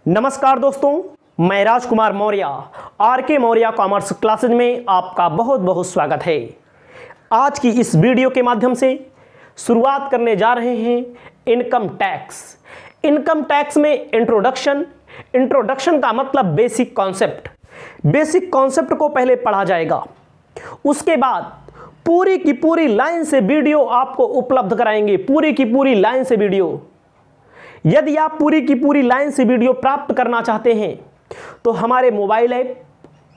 नमस्कार दोस्तों, मैं राजकुमार मौर्य आर के मौर्य कॉमर्स क्लासेज में आपका बहुत बहुत स्वागत है। आज की इस वीडियो के माध्यम से शुरुआत करने जा रहे हैं इनकम टैक्स। इनकम टैक्स में इंट्रोडक्शन का मतलब बेसिक कॉन्सेप्ट को पहले पढ़ा जाएगा। उसके बाद पूरी की पूरी लाइन से वीडियो आपको उपलब्ध कराएंगे, पूरी की पूरी लाइन से वीडियो। यदि आप पूरी की पूरी लाइन से वीडियो प्राप्त करना चाहते हैं तो हमारे मोबाइल ऐप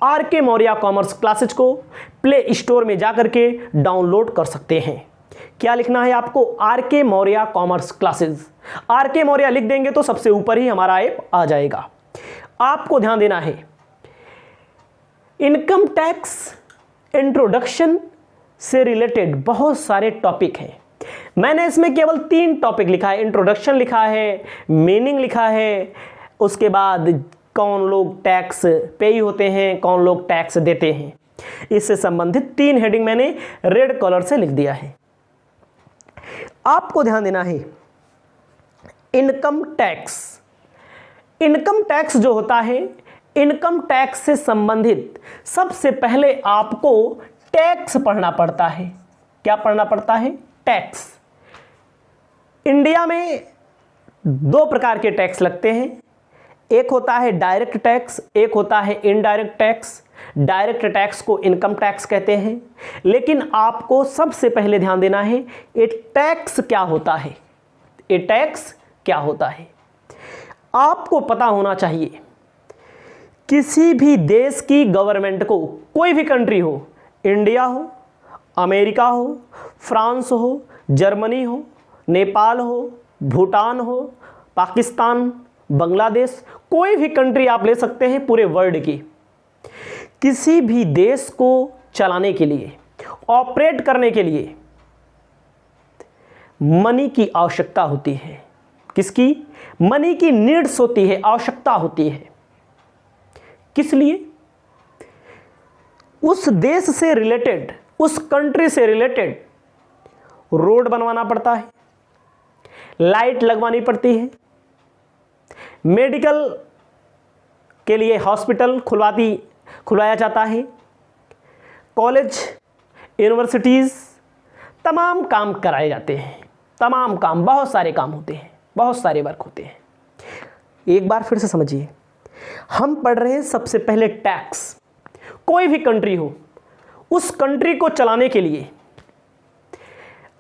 आर के मौर्य कॉमर्स क्लासेज को प्ले स्टोर में जाकर के डाउनलोड कर सकते हैं। क्या लिखना है आपको? आर के मौर्य कॉमर्स क्लासेज। आर के मौर्य लिख देंगे तो सबसे ऊपर ही हमारा ऐप आ जाएगा। आपको ध्यान देना है, इनकम टैक्स इंट्रोडक्शन से रिलेटेड बहुत सारे टॉपिक हैं। मैंने इसमें केवल 3 टॉपिक लिखा है, इंट्रोडक्शन लिखा है, मीनिंग लिखा है, उसके बाद कौन लोग टैक्स पेई होते हैं, कौन लोग टैक्स देते हैं। इससे संबंधित 3 हेडिंग मैंने रेड कलर से लिख दिया है। आपको ध्यान देना है, इनकम टैक्स जो होता है, इनकम टैक्स से संबंधित सबसे पहले आपको टैक्स पढ़ना पड़ता है। क्या पढ़ना पड़ता है? टैक्स। इंडिया में 2 प्रकार के टैक्स लगते हैं, एक होता है डायरेक्ट टैक्स, एक होता है इनडायरेक्ट टैक्स। डायरेक्ट टैक्स को इनकम टैक्स कहते हैं। लेकिन आपको सबसे पहले ध्यान देना है, ये टैक्स क्या होता है। ये टैक्स क्या होता है आपको पता होना चाहिए। किसी भी देश की गवर्नमेंट को, कोई भी कंट्री हो, इंडिया हो, अमेरिका हो, फ्रांस हो, जर्मनी हो, नेपाल हो, भूटान हो, पाकिस्तान, बांग्लादेश, कोई भी कंट्री आप ले सकते हैं पूरे वर्ल्ड की। किसी भी देश को चलाने के लिए, ऑपरेट करने के लिए मनी की आवश्यकता होती है। किसकी? मनी की नीड्स होती है, आवश्यकता होती है। किस लिए? उस देश से रिलेटेड, उस कंट्री से रिलेटेड रोड बनवाना पड़ता है, लाइट लगवानी पड़ती है, मेडिकल के लिए हॉस्पिटल खुलवाया जाता है, कॉलेज, यूनिवर्सिटीज़, तमाम काम कराए जाते हैं। तमाम काम, बहुत सारे काम होते हैं, बहुत सारे वर्क होते हैं। एक बार फिर से समझिए, हम पढ़ रहे हैं सबसे पहले टैक्स। कोई भी कंट्री हो, उस कंट्री को चलाने के लिए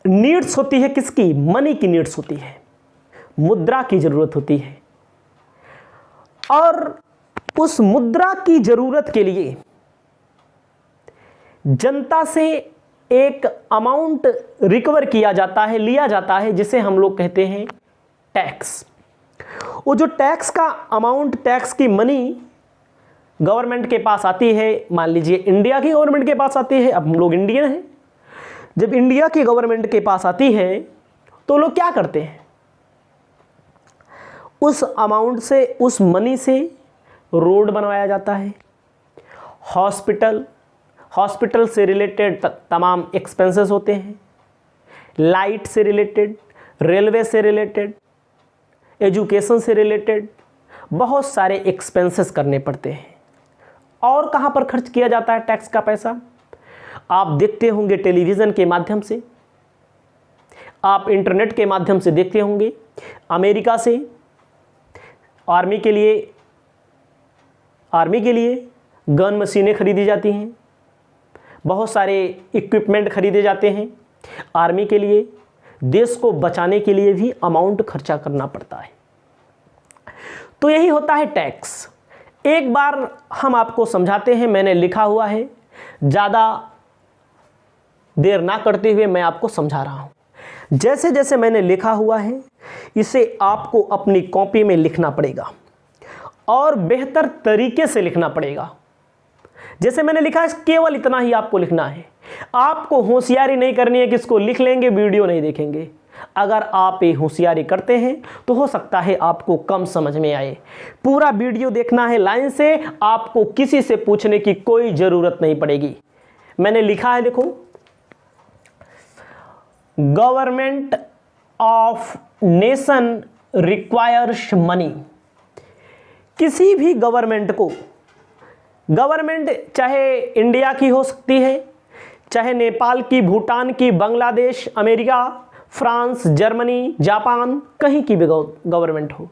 नीड्स होती है। किसकी? मनी की नीड्स होती है, मुद्रा की जरूरत होती है। और उस मुद्रा की जरूरत के लिए जनता से एक अमाउंट रिकवर किया जाता है, लिया जाता है, जिसे हम लोग कहते हैं टैक्स। वो जो टैक्स का अमाउंट, टैक्स की मनी गवर्नमेंट के पास आती है। मान लीजिए इंडिया की गवर्नमेंट के पास आती है, अब हम लोग इंडियन हैं। जब इंडिया की गवर्नमेंट के पास आती है तो लोग क्या करते हैं? उस अमाउंट से, उस मनी से रोड बनवाया जाता है, हॉस्पिटल से रिलेटेड तमाम एक्सपेंसेस होते हैं, लाइट से रिलेटेड, रेलवे से रिलेटेड, एजुकेशन से रिलेटेड बहुत सारे एक्सपेंसेस करने पड़ते हैं। और कहाँ पर खर्च किया जाता है टैक्स का पैसा? आप देखते होंगे टेलीविज़न के माध्यम से, आप इंटरनेट के माध्यम से देखते होंगे। अमेरिका से आर्मी के लिए गन मशीनें खरीदी जाती हैं, बहुत सारे इक्विपमेंट खरीदे जाते हैं आर्मी के लिए। देश को बचाने के लिए भी अमाउंट खर्चा करना पड़ता है। तो यही होता है टैक्स। एक बार हम आपको समझाते हैं, मैंने लिखा हुआ है, ज़्यादा देर ना करते हुए मैं आपको समझा रहा हूं। जैसे जैसे मैंने लिखा हुआ है, इसे आपको अपनी कॉपी में लिखना पड़ेगा और बेहतर तरीके से लिखना पड़ेगा। जैसे मैंने लिखा है, केवल इतना ही आपको लिखना है। आपको होशियारी नहीं करनी है कि इसको लिख लेंगे, वीडियो नहीं देखेंगे। अगर आप ये होशियारी करते हैं तो हो सकता है आपको कम समझ में आए। पूरा वीडियो देखना है लाइन से, आपको किसी से पूछने की कोई ज़रूरत नहीं पड़ेगी। मैंने लिखा है, देखो, government of nation requires money. किसी भी गवर्नमेंट को, गवर्नमेंट चाहे इंडिया की हो सकती है, चाहे नेपाल की, भूटान की, Bangladesh, America, France, Germany, Japan, कहीं की भी गवर्नमेंट हो,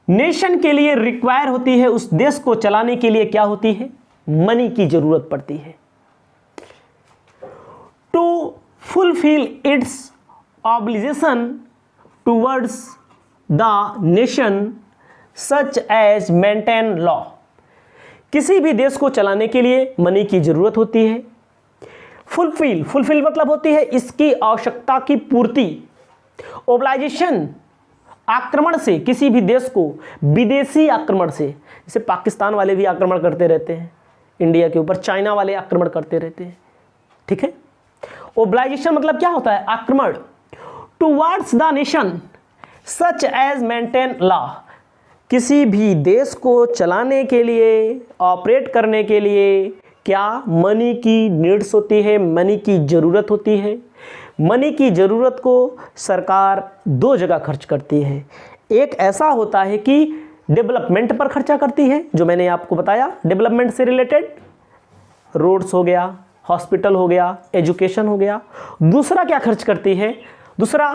नेशन के लिए रिक्वायर होती है, उस देश को चलाने के लिए क्या होती है, मनी की जरूरत पड़ती है। To fulfil its obligation towards the nation such as maintain law, किसी भी देश को चलाने के लिए मनी की जरूरत होती है। फुलफिल मतलब होती है इसकी आवश्यकता की पूर्ति। ओब्लाइजेशन, आक्रमण से, किसी भी देश को विदेशी आक्रमण से, जैसे पाकिस्तान वाले भी आक्रमण करते रहते हैं इंडिया के ऊपर, चाइना वाले आक्रमण करते रहते हैं, ठीक है। ओब्लाइजेशन मतलब क्या होता है, आक्रमण। Towards the nation such as maintain law, किसी भी देश को चलाने के लिए, ऑपरेट करने के लिए क्या मनी की नीड्स होती है, मनी की ज़रूरत होती है। मनी की ज़रूरत को सरकार दो जगह खर्च करती है। एक ऐसा होता है कि डेवलपमेंट पर खर्चा करती है, जो मैंने आपको बताया, डेवलपमेंट से रिलेटेड, रोड्स हो गया, हॉस्पिटल हो गया, एजुकेशन हो गया। दूसरा क्या खर्च करती है, दूसरा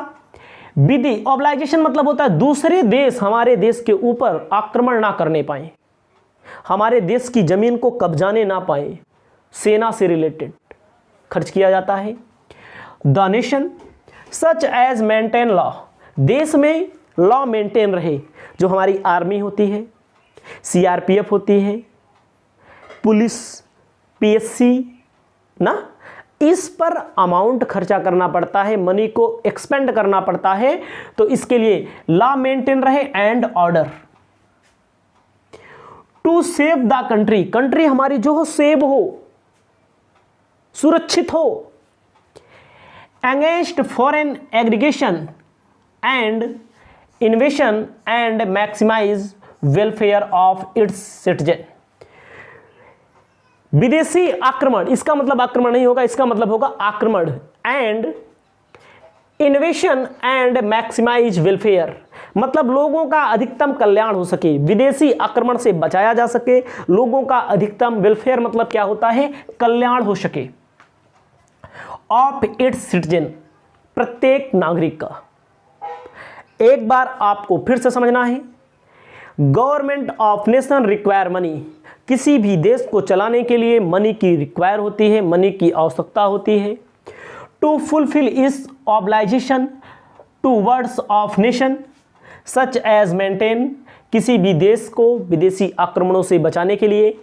विधि। ऑब्लाइजेशन मतलब होता है दूसरे देश हमारे देश के ऊपर आक्रमण ना करने पाए, हमारे देश की जमीन को कब्जाने ना पाए, सेना से रिलेटेड खर्च किया जाता है। The nation such as maintain law, देश में लॉ मेंटेन रहे, जो हमारी आर्मी होती है, सीआरपीएफ होती है, पुलिस, पीएससी ना, इस पर अमाउंट खर्चा करना पड़ता है, मनी को एक्सपेंड करना पड़ता है। तो इसके लिए लॉ मेंटेन रहे and order. To save the country, country हमारी जो हो सेव हो, सुरक्षित हो। Against foreign aggregation and invasion and maximise welfare of its citizen, विदेशी आक्रमण, इसका मतलब आक्रमण नहीं होगा, इसका मतलब होगा आक्रमण। And invasion and maximise welfare, मतलब लोगों का अधिकतम कल्याण हो सके, विदेशी आक्रमण से बचाया जा सके, लोगों का अधिकतम वेलफेयर मतलब क्या होता है, कल्याण हो सके। ऑफ इट्स सिटीजन, प्रत्येक नागरिक का। एक बार आपको फिर से समझना है, government of nation require money, किसी भी देश को चलाने के लिए मनी की रिक्वायर होती है, मनी की आवश्यकता होती है। टू फुलफिल इस obligation to words of nation such as maintain, किसी भी देश को विदेशी आक्रमणों से बचाने के लिए,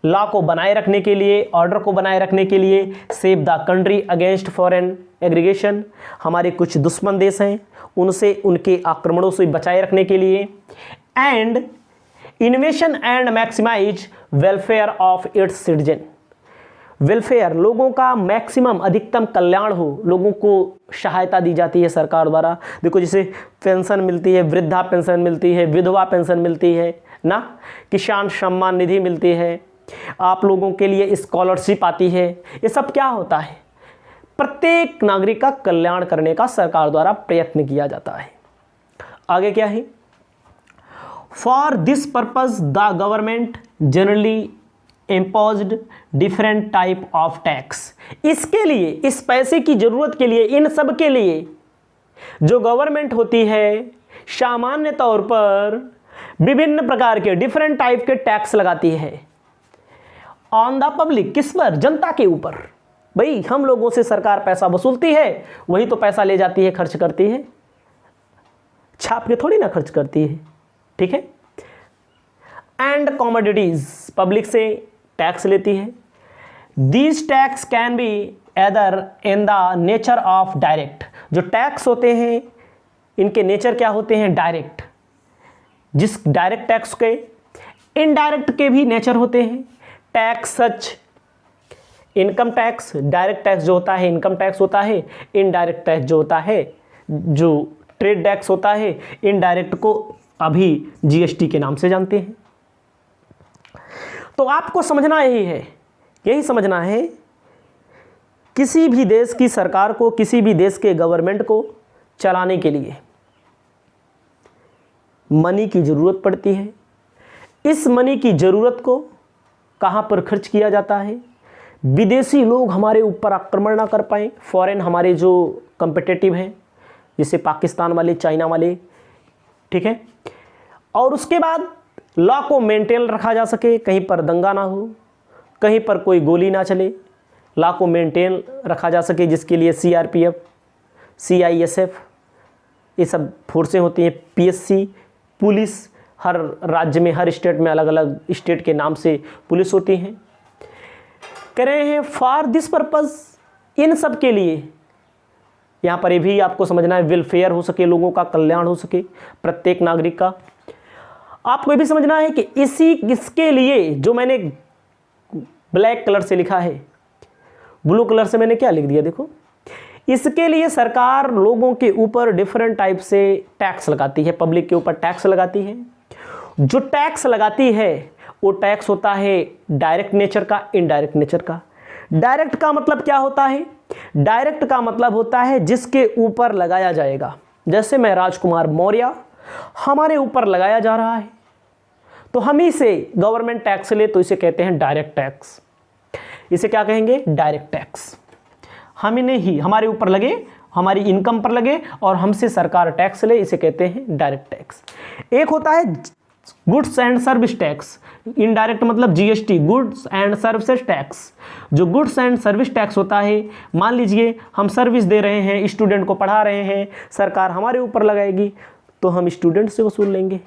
लॉ को बनाए रखने के लिए, ऑर्डर को बनाए रखने के लिए, save the country against foreign aggregation, हमारे कुछ दुश्मन देश हैं उनसे, उनके आक्रमणों से बचाए रखने के लिए। And invasion and maximise welfare of its citizen, welfare, लोगों का मैक्सिमम अधिकतम कल्याण हो, लोगों को सहायता दी जाती है सरकार द्वारा। देखो जैसे पेंशन मिलती है, वृद्धा पेंशन मिलती है, विधवा पेंशन मिलती है ना, किसान सम्मान निधि मिलती है, आप लोगों के लिए स्कॉलरशिप आती है। ये सब क्या होता है, प्रत्येक नागरिक का कल्याण करने का सरकार द्वारा प्रयत्न किया जाता है। आगे क्या है, for this purpose the government generally imposed different type of tax, इसके लिए, इस पैसे की जरूरत के लिए, इन सब के लिए जो गवर्नमेंट होती है सामान्य तौर पर विभिन्न प्रकार के डिफरेंट टाइप के टैक्स लगाती है। ऑन द पब्लिक, किस पर, जनता के ऊपर। भाई हम लोगों से सरकार पैसा वसूलती है, वही तो पैसा ले जाती है, खर्च करती है, छाप के थोड़ी ना खर्च करती है, ठीक है। एंड कॉमोडिटीज, पब्लिक से टैक्स लेती है। These tax can be either in the nature of direct, जो टैक्स होते हैं इनके नेचर क्या होते हैं, डायरेक्ट। जिस डायरेक्ट टैक्स के, इनडायरेक्ट के भी नेचर होते हैं। Tax such income tax, direct tax जो होता है इनकम टैक्स होता है, इनडायरेक्ट टैक्स जो होता है, जो ट्रेड टैक्स होता है, इनडायरेक्ट को अभी जीएसटी के नाम से जानते हैं। तो आपको समझना यही समझना है, किसी भी देश की सरकार को, किसी भी देश के गवर्नमेंट को चलाने के लिए मनी की ज़रूरत पड़ती है। इस मनी की ज़रूरत को कहाँ पर खर्च किया जाता है? विदेशी लोग हमारे ऊपर आक्रमण ना कर पाएँ, फॉरेन हमारे जो कम्पिटिटिव हैं जैसे पाकिस्तान वाले, चाइना वाले, ठीक है। और उसके बाद लॉ को मेंटेन रखा जा सके, कहीं पर दंगा ना हो, कहीं पर कोई गोली ना चले, लॉ को मेंटेन रखा जा सके, जिसके लिए CRPF, CISF ये सब फोर्सें होती हैं, PSC, पुलिस, हर राज्य में, हर स्टेट में अलग अलग स्टेट के नाम से पुलिस होती हैं। कह रहे हैं फॉर दिस पर्पज़, इन सब के लिए, यहाँ पर ये भी आपको समझना है, वेलफेयर हो सके, लोगों का कल्याण हो सके, प्रत्येक नागरिक का। आपको ये भी समझना है कि इसके लिए जो मैंने ब्लैक कलर से लिखा है, ब्लू कलर से मैंने क्या लिख दिया देखो, इसके लिए सरकार लोगों के ऊपर डिफरेंट टाइप से टैक्स लगाती है, पब्लिक के ऊपर टैक्स लगाती है। जो टैक्स लगाती है वो टैक्स होता है डायरेक्ट नेचर का, इनडायरेक्ट नेचर का। डायरेक्ट का मतलब क्या होता है? डायरेक्ट का मतलब होता है जिसके ऊपर लगाया जाएगा। जैसे मैं राजकुमार मौर्य, हमारे ऊपर लगाया जा रहा है तो हम ही से गवर्नमेंट टैक्स ले तो इसे कहते हैं डायरेक्ट टैक्स। इसे क्या कहेंगे? Direct tax. हमने ही, हमारे ऊपर लगे, हमारी इनकम पर लगे और हमसे सरकार टैक्स ले, इसे कहते हैं डायरेक्ट टैक्स। एक होता है goods and service tax, indirect मतलब GST, goods and services tax. जो गुड्स एंड सर्विस टैक्स होता है, मान लीजिए हम सर्विस दे रहे हैं, स्टूडेंट को पढ़ा रहे हैं, सरकार हमारे ऊपर लगाएगी तो हम स्टूडेंट से वसूल लेंगे,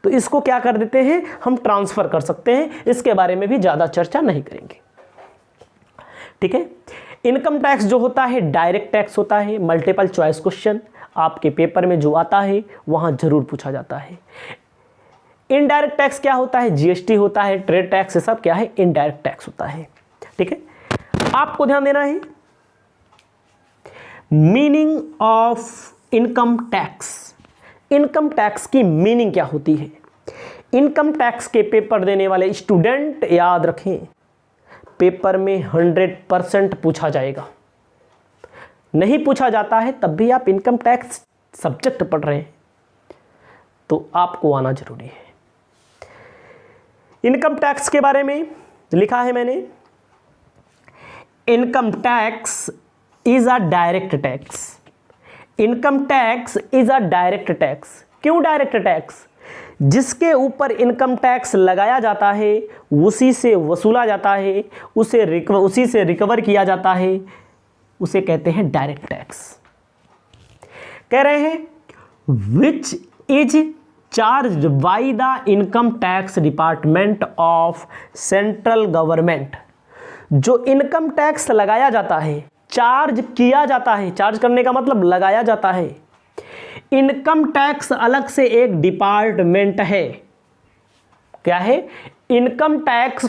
तो इसको क्या कर देते हैं, हम ट्रांसफ़र कर सकते हैं। इसके बारे में भी ज़्यादा चर्चा नहीं करेंगे, ठीक है। इनकम टैक्स जो होता है डायरेक्ट टैक्स होता है। मल्टीपल चॉइस क्वेश्चन आपके पेपर में जो आता है वहाँ जरूर पूछा जाता है। इनडायरेक्ट टैक्स क्या होता है? GST होता है, ट्रेड टैक्स, ये सब क्या है? इनडायरेक्ट टैक्स होता है, ठीक है। आपको ध्यान देना है meaning of income tax. Income tax की मीनिंग क्या होती है? इनकम टैक्स के पेपर देने वाले स्टूडेंट याद रखें, पेपर में 100% पूछा जाएगा। नहीं पूछा जाता है तब भी आप इनकम टैक्स सब्जेक्ट पढ़ रहे हैं तो आपको आना जरूरी है। इनकम टैक्स के बारे में लिखा है मैंने, income tax is a direct tax. Income tax is a direct tax. क्यों डायरेक्ट टैक्स? जिसके ऊपर इनकम टैक्स लगाया जाता है उसी से वसूला जाता है, उसी से रिकवर किया जाता है, उसे कहते हैं डायरेक्ट टैक्स। कह रहे हैं which is charge by the income tax department of central government. जो इनकम टैक्स लगाया जाता है, चार्ज किया जाता है, चार्ज करने का मतलब लगाया जाता है। इनकम टैक्स अलग से एक डिपार्टमेंट है। क्या है? इनकम टैक्स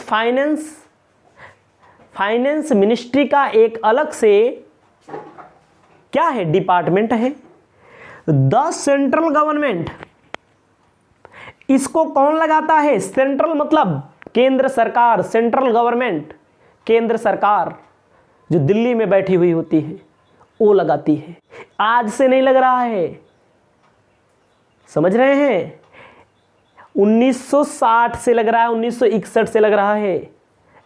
फाइनेंस मिनिस्ट्री का एक अलग से क्या है? डिपार्टमेंट है। द सेंट्रल गवर्नमेंट, इसको कौन लगाता है? सेंट्रल मतलब केंद्र सरकार, सेंट्रल गवर्नमेंट केंद्र सरकार जो दिल्ली में बैठी हुई होती है वो लगाती है। आज से नहीं लग रहा है, समझ रहे हैं? 1960 से लग रहा है, 1961 से लग रहा है,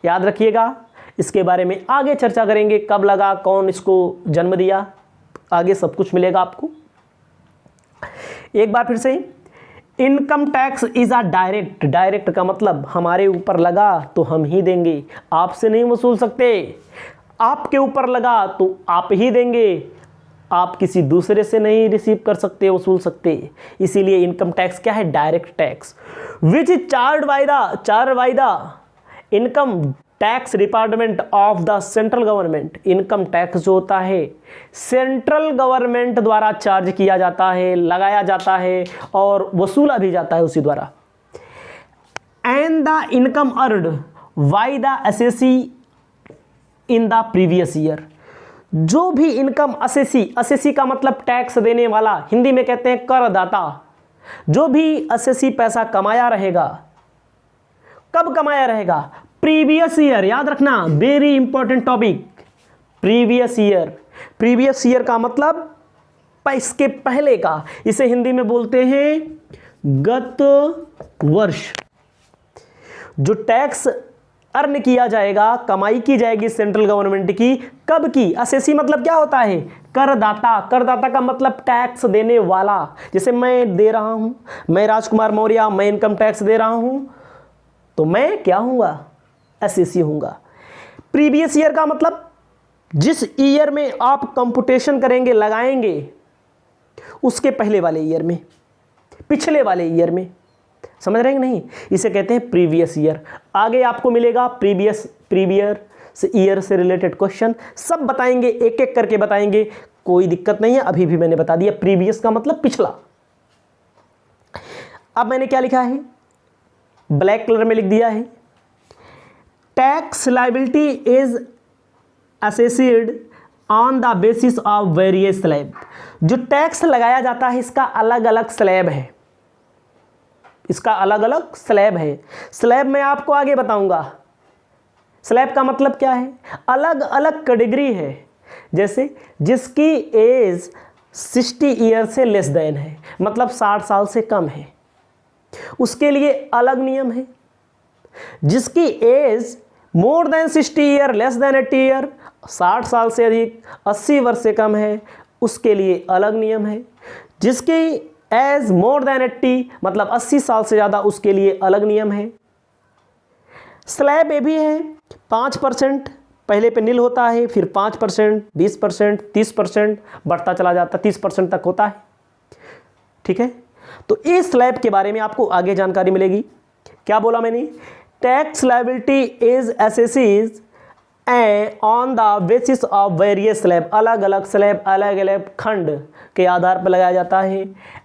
याद रखिएगा। इसके बारे में आगे चर्चा करेंगे, कब लगा, कौन इसको जन्म दिया, आगे सब कुछ मिलेगा आपको। एक बार फिर से, income tax is a direct. Direct का मतलब हमारे ऊपर लगा तो हम ही देंगे, आपसे नहीं वसूल सकते। आपके ऊपर लगा तो आप ही देंगे, आप किसी दूसरे से नहीं रिसीव कर सकते, वसूल सकते। इसीलिए इनकम टैक्स क्या है? Direct tax. Which is charge by the income tax department of the central government. Income tax जो होता है सेंट्रल गवर्नमेंट द्वारा चार्ज किया जाता है, लगाया जाता है और वसूला भी जाता है उसी द्वारा। And the income earned by the assessee in the previous year. जो भी इनकम असेसी का मतलब टैक्स देने वाला, हिंदी में कहते हैं करदाता। जो भी असेसी पैसा कमाया रहेगा, कब कमाया रहेगा? Previous year. याद रखना, very important topic, previous year. Previous year का मतलब इसके पहले का, इसे हिंदी में बोलते हैं गत वर्ष जो टैक्स अर्न किया जाएगा, कमाई की जाएगी सेंट्रल गवर्नमेंट की, कब की? असेसी मतलब क्या होता है? करदाता। करदाता का मतलब टैक्स देने वाला। जैसे मैं दे रहा हूं, मैं राजकुमार मौर्य, मैं इनकम टैक्स दे रहा हूं, तो मैं क्या हूंगा? असेसी हूंगा। प्रीवियस ईयर का मतलब जिस ईयर में आप कंप्यूटेशन करेंगे, लगाएंगे, उसके पहले वाले ईयर में, पिछले वाले ईयर में। समझ रहे हैं कि नहीं? इसे कहते हैं प्रीवियस ईयर। आगे आपको मिलेगा प्रीवियस ईयर से रिलेटेड क्वेश्चन, सब बताएंगे, एक एक करके बताएंगे, कोई दिक्कत नहीं है। अभी भी मैंने बता दिया, प्रीवियस का मतलब पिछला। अब मैंने क्या लिखा है? ब्लैक कलर में लिख दिया है, tax liability is assessed on the basis of various slab. जो टैक्स लगाया जाता है इसका अलग अलग स्लैब है, इसका अलग अलग स्लैब है। स्लैब मैं आपको आगे बताऊंगा। स्लैब का मतलब क्या है? अलग अलग कैटेगरी है। जैसे जिसकी एज 60 ईयर से लेस देन है, मतलब 60 साल से कम है, उसके लिए अलग नियम है। जिसकी age more than 60 year less than 80 year, 60 साल से अधिक 80 वर्ष से कम है, उसके लिए अलग नियम है। जिसकी एज मोर देन 80 मतलब 80 साल से ज़्यादा, उसके लिए अलग नियम है। स्लैब ये भी है, 5% पहले पे नील होता है, फिर 5%, 20%, 30% बढ़ता चला जाता, 30% तक होता है। ठीक है, तो इस स्लैब के बारे में आपको आगे जानकारी मिलेगी। क्या बोला मैंने? Tax liability is assessed on the basis of various slab. अलग अलग स्लैब, अलग अलग खंड के आधार पर लगाया जाता है।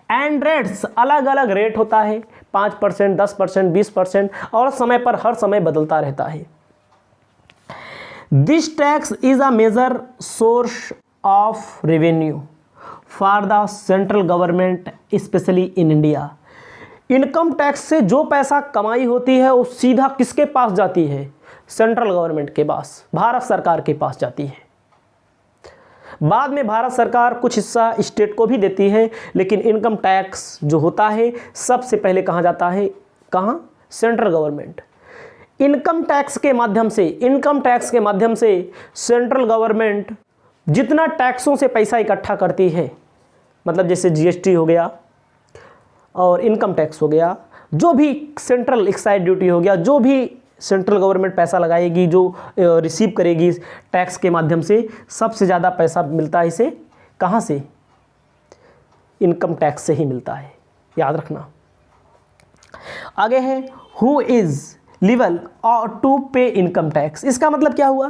एंड रेट्स, अलग अलग रेट होता है, 5%, 10%, 20%, और समय पर हर समय बदलता रहता है। This tax is a major source of revenue for the central government specially in India. Income tax से जो पैसा कमाई होती है वो सीधा किसके पास जाती है? सेंट्रल गवर्नमेंट के पास, भारत सरकार के पास जाती है। बाद में भारत सरकार कुछ हिस्सा स्टेट को भी देती है, लेकिन इनकम टैक्स जो होता है सबसे पहले कहाँ जाता है? कहाँ? Central government. इनकम टैक्स के माध्यम से सेंट्रल गवर्नमेंट जितना टैक्सों से पैसा इकट्ठा करती है, मतलब जैसे जीएसटी हो गया और इनकम टैक्स हो गया, जो भी सेंट्रल एक्साइज ड्यूटी हो गया, जो भी सेंट्रल गवर्नमेंट पैसा लगाएगी, जो रिसीव करेगी टैक्स के माध्यम से, सबसे ज़्यादा पैसा मिलता है इसे कहाँ से? इनकम टैक्स से ही मिलता है, याद रखना। आगे है हु इज लिबल टू पे इनकम टैक्स। इसका मतलब क्या हुआ?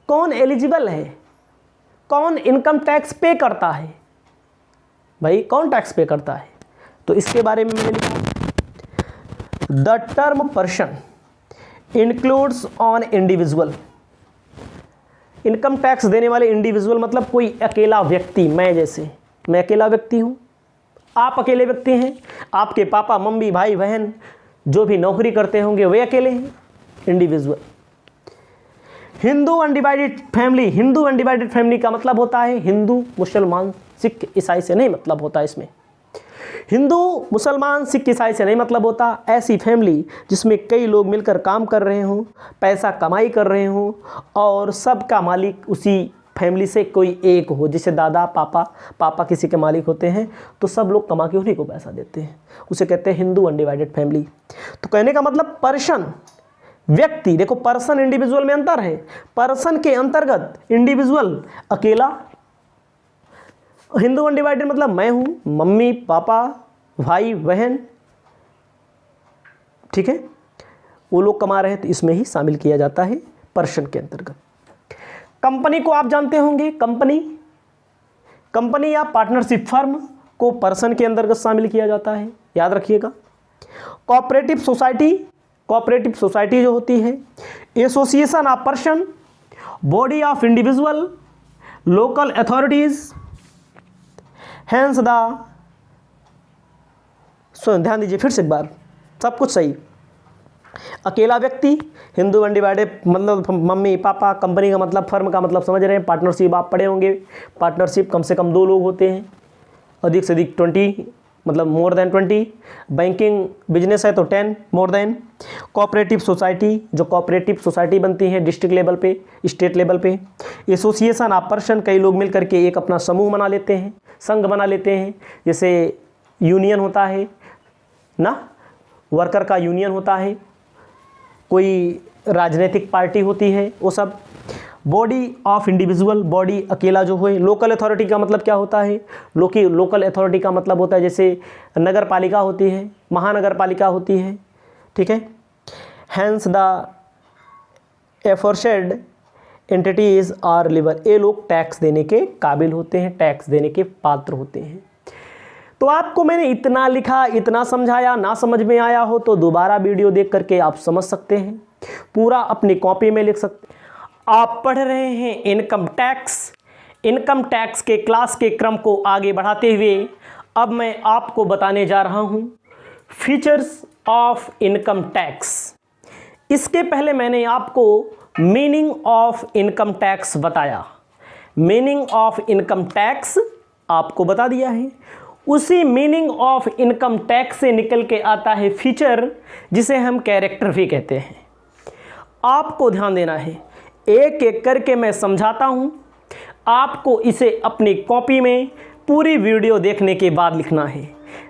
कौन एलिजिबल है, कौन इनकम टैक्स पे करता है? भाई कौन टैक्स पे करता है? तो इसके बारे में मैंने लिखा, the term person includes on individual. Income tax देने वाले इंडिविजुअल मतलब कोई अकेला व्यक्ति, मैं जैसे, मैं अकेला व्यक्ति हूँ, आप अकेले व्यक्ति हैं, आपके पापा मम्मी भाई बहन जो भी नौकरी करते होंगे वे अकेले हैं, individual. Hindu undivided family, Hindu undivided family का मतलब होता है हिंदू मुसलमान सिख ईसाई से नहीं मतलब होता इसमें। हिंदू मुसलमान सिख ईसाई से नहीं मतलब होता, ऐसी फैमिली जिसमें कई लोग मिलकर काम कर रहे हों, पैसा कमाई कर रहे हों, और सबका मालिक उसी फैमिली से कोई एक हो। जैसे दादा पापा किसी के मालिक होते हैं, तो सब लोग कमा के उन्हीं को पैसा देते हैं, उसे कहते हैं हिंदू अनडिवाइडेड फैमिली। तो कहने का मतलब पर्सन, व्यक्ति, देखो पर्सन इंडिविजुअल में अंतर है। पर्सन के अंतर्गत इंडिविजुअल अकेला, हिंदू अनडिवाइडेड मतलब मैं हूं, मम्मी पापा भाई बहन, ठीक है, वो लोग कमा रहे हैं तो इसमें ही शामिल किया जाता है पर्सन के अंतर्गत। कंपनी को आप जानते होंगे, कंपनी या पार्टनरशिप फर्म को पर्सन के अंतर्गत शामिल किया जाता है, याद रखिएगा। कोऑपरेटिव सोसाइटी जो होती है, association of person, body of individual, local authorities, hence ध्यान दीजिए फिर से एक बार, सब कुछ सही। अकेला व्यक्ति, हिंदू अनडिवाइडेड मतलब मम्मी पापा, कंपनी का मतलब फर्म का मतलब समझ रहे हैं, पार्टनरशिप आप पढ़े होंगे, पार्टनरशिप कम से कम 2 लोग होते हैं, अधिक से अधिक 20 मतलब मोर देन 20, बैंकिंग बिजनेस है तो 10 मोर देन, कोऑपरेटिव सोसाइटी, जो कोऑपरेटिव सोसाइटी बनती है डिस्ट्रिक्ट लेवल पे, स्टेट लेवल पे, एसोसिएशन ऑफ पर्सन, कई लोग मिल करके एक अपना समूह बना लेते हैं, संघ बना लेते हैं, जैसे यूनियन होता है ना, वर्कर का यूनियन होता है, कोई राजनीतिक पार्टी होती है, वो सब। बॉडी ऑफ इंडिविजुअल, बॉडी अकेला जो है। लोकल अथॉरिटी का मतलब क्या होता है? लोकल अथॉरिटी का मतलब होता है जैसे नगर पालिका होती है, महानगर पालिका होती है, ठीक है। Hence the aforesaid entities are liable, ये लोग टैक्स देने के काबिल होते हैं, टैक्स देने के पात्र होते हैं। तो आपको मैंने इतना लिखा, इतना समझाया, ना समझ में आया हो तो दोबारा वीडियो देख करके आप समझ सकते हैं, पूरा अपनी कॉपी में लिख सकते हैं। आप पढ़ रहे हैं इनकम टैक्स। इनकम टैक्स के क्लास के क्रम को आगे बढ़ाते हुए अब मैं आपको बताने जा रहा हूं फीचर्स ऑफ इनकम टैक्स। इसके पहले मैंने आपको मीनिंग ऑफ इनकम टैक्स बताया। मीनिंग ऑफ इनकम टैक्स आपको बता दिया है। उसी मीनिंग ऑफ इनकम टैक्स से निकल के आता है फीचर, जिसे हम कैरेक्टर भी कहते हैं। आपको ध्यान देना है, एक एक करके मैं समझाता हूं, आपको इसे अपनी कॉपी में पूरी वीडियो देखने के बाद लिखना है।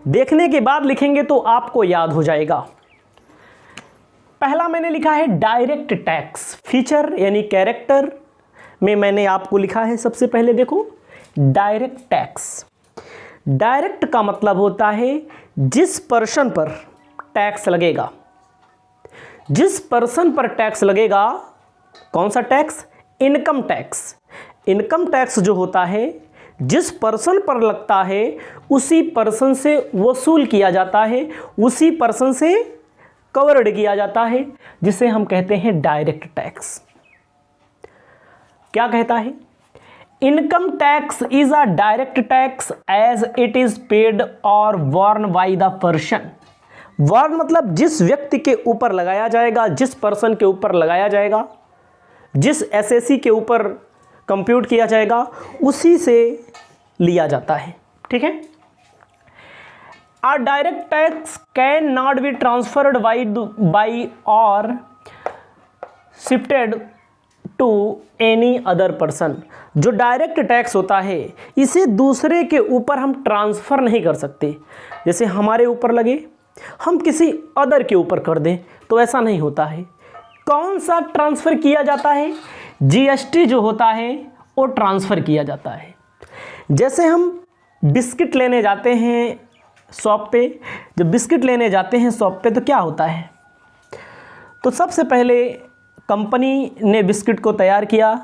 देखने के बाद लिखेंगे तो आपको याद हो जाएगा। पहला मैंने लिखा है डायरेक्ट टैक्स। फीचर यानी कैरेक्टर में मैंने आपको लिखा है, सबसे पहले देखो डायरेक्ट टैक्स। डायरेक्ट का मतलब होता है जिस पर्सन पर टैक्स लगेगा, जिस पर्सन पर टैक्स लगेगा। कौन सा tax? Income tax. Income tax जो होता है जिस पर्सन पर लगता है उसी पर्सन से वसूल किया जाता है, उसी पर्सन से कवर्ड किया जाता है, जिसे हम कहते हैं डायरेक्ट टैक्स। क्या कहता है? Income tax is a direct tax as it is paid or borne by the person. Borne मतलब जिस व्यक्ति के ऊपर लगाया जाएगा, जिस पर्सन के ऊपर लगाया जाएगा, जिस एसएससी के ऊपर कंप्यूट किया जाएगा, उसी से लिया जाता है, ठीक है। A direct tax cannot be transferred by or shifted to any other person. जो डायरेक्ट टैक्स होता है इसे दूसरे के ऊपर हम ट्रांसफ़र नहीं कर सकते। जैसे हमारे ऊपर लगे, हम किसी अदर के ऊपर कर दें तो ऐसा नहीं होता है। कौन सा ट्रांसफ़र किया जाता है? जीएसटी जो होता है वो ट्रांसफ़र किया जाता है। जैसे हम बिस्किट लेने जाते हैं शॉप पे, जब बिस्किट लेने जाते हैं शॉप पे तो क्या होता है? तो सबसे पहले कंपनी ने बिस्किट को तैयार किया,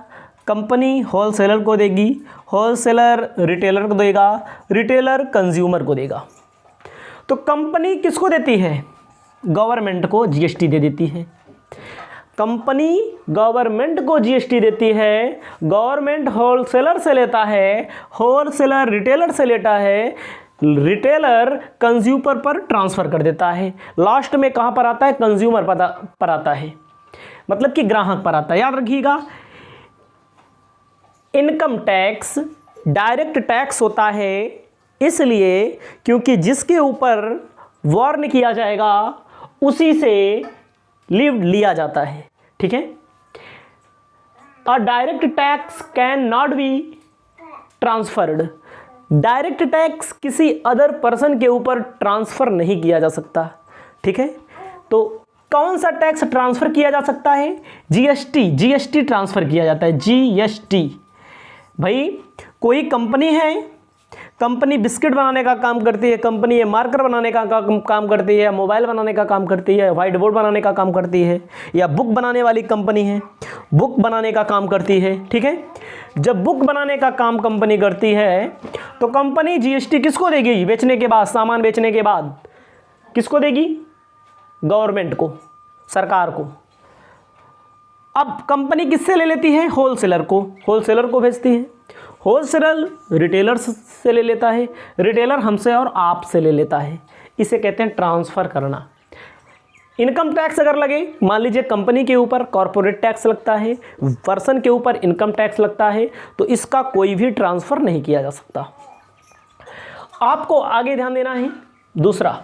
कंपनी होलसेलर को देगी, होलसेलर रिटेलर को देगा, रिटेलर कंज्यूमर को देगा। तो कंपनी किसको देती है? गवर्नमेंट को जीएसटी दे देती है। कंपनी गवर्नमेंट को जीएसटी देती है, गवर्नमेंट होलसेलर से लेता है, होलसेलर रिटेलर से लेता है, रिटेलर कंज्यूमर पर ट्रांसफ़र कर देता है। लास्ट में कहाँ पर आता है? कंज्यूमर पर आता है, मतलब कि ग्राहक पर आता है। याद रखिएगा, इनकम टैक्स डायरेक्ट टैक्स होता है इसलिए क्योंकि जिसके ऊपर वॉर्न किया जाएगा उसी से लिया जाता है, ठीक है। A direct tax cannot be transferred. Direct tax किसी अदर पर्सन के ऊपर ट्रांसफ़र नहीं किया जा सकता, ठीक है। तो कौन सा टैक्स ट्रांसफ़र किया जा सकता है? जीएसटी। जीएसटी ट्रांसफ़र किया जाता है, जीएसटी। भाई कोई कंपनी है, कंपनी बिस्किट बनाने का काम करती है, कंपनी मार्कर बनाने का काम करती है, मोबाइल बनाने का काम करती है, वाइट बोर्ड बनाने का काम करती है, या बुक बनाने वाली कंपनी है, बुक बनाने का काम करती है, ठीक है। जब बुक बनाने का काम कंपनी करती है तो कंपनी जीएसटी किसको देगी? बेचने के बाद, सामान बेचने के बाद किसको देगी? गवर्नमेंट को, सरकार को। अब कंपनी किससे ले लेती है? होलसेलर को, होलसेलर को भेजती है, होलसेलर रिटेलर से ले लेता है, रिटेलर हमसे और आप से ले लेता है। इसे कहते हैं ट्रांसफ़र करना। इनकम टैक्स अगर लगे, मान लीजिए कंपनी के ऊपर कॉर्पोरेट टैक्स लगता है, पर्सन के ऊपर इनकम टैक्स लगता है, तो इसका कोई भी ट्रांसफ़र नहीं किया जा सकता। आपको आगे ध्यान देना है, दूसरा,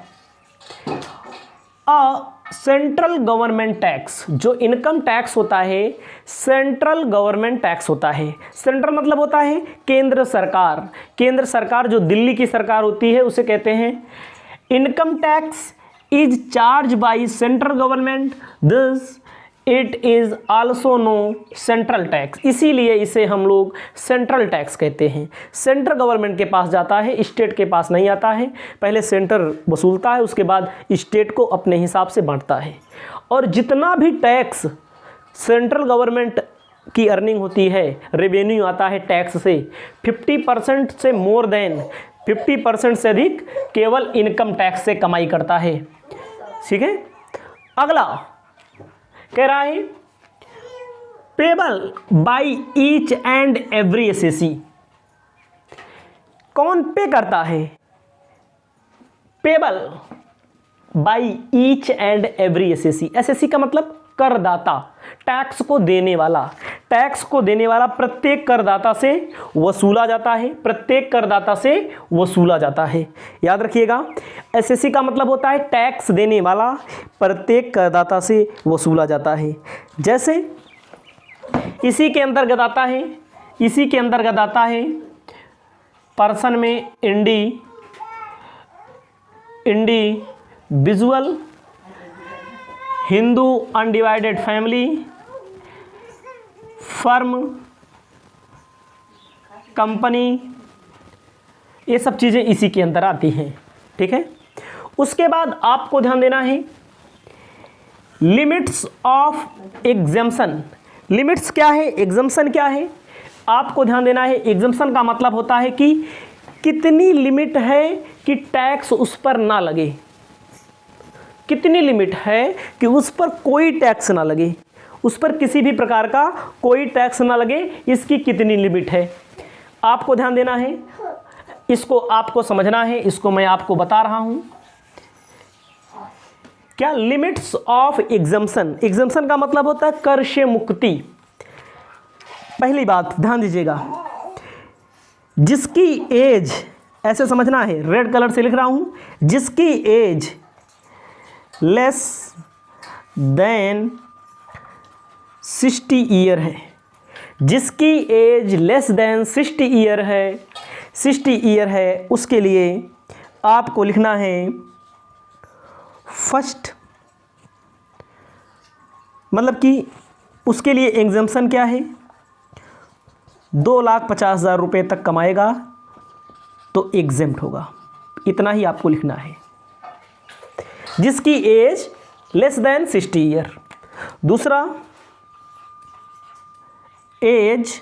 सेंट्रल गवर्नमेंट टैक्स, जो इनकम टैक्स होता है सेंट्रल गवर्नमेंट टैक्स होता है। सेंट्रल मतलब होता है केंद्र सरकार। केंद्र सरकार जो दिल्ली की सरकार होती है उसे कहते हैं income tax is charge by central government, this it is also known central tax. इसीलिए इसे हम लोग सेंट्रल टैक्स कहते हैं। सेंट्रल गवर्नमेंट के पास जाता है, स्टेट के पास नहीं आता है। पहले सेंटर वसूलता है, उसके बाद स्टेट को अपने हिसाब से बांटता है। और जितना भी टैक्स सेंट्रल गवर्नमेंट की अर्निंग होती है, रेवेन्यू आता है टैक्स से, 50% से मोर देन 50% से अधिक केवल इनकम टैक्स से कमाई करता है। ठीक है, अगला कह रहा है payable by each and every SSC. कौन पे करता है? Payable by each and every SSC. SSC का मतलब करदाता, टैक्स को देने वाला। टैक्स को देने वाला प्रत्येक करदाता से वसूला जाता है, प्रत्येक करदाता से वसूला जाता है। याद रखिएगा, एसएससी का मतलब होता है टैक्स देने वाला, प्रत्येक करदाता से वसूला जाता है। जैसे इसी के अंतर्गत आता है, इसी के अंतर्गत आता है पर्सन में individual, Hindu undivided family, firm, company, ये सब चीज़ें इसी के अंदर आती हैं। ठीक है, उसके बाद आपको ध्यान देना है लिमिट्स ऑफ एग्जम्पशन। लिमिट्स क्या है, एग्जम्पशन क्या है, आपको ध्यान देना है। एग्जम्पशन का मतलब होता है कि कितनी लिमिट है कि टैक्स उस पर ना लगे, कितनी लिमिट है कि उस पर कोई टैक्स ना लगे, उस पर किसी भी प्रकार का कोई टैक्स ना लगे, इसकी कितनी लिमिट है आपको ध्यान देना है। इसको आपको समझना है, इसको मैं आपको बता रहा हूं। क्या लिमिट्स ऑफ एग्जम्पशन। एग्जम्पशन का मतलब होता है कर से मुक्ति। पहली बात ध्यान दीजिएगा, जिसकी एज, ऐसे समझना है, रेड कलर से लिख रहा हूं, जिसकी एज लेस देन 60 ईयर है, जिसकी एज लेस देन 60 ईयर है, 60 ईयर है, उसके लिए आपको लिखना है फर्स्ट, मतलब कि उसके लिए एग्जम्पशन क्या है, 2,50,000 रुपये तक कमाएगा तो एग्जेम्प्ट होगा। इतना ही आपको लिखना है, जिसकी एज लेस देन 60 ईयर। दूसरा, age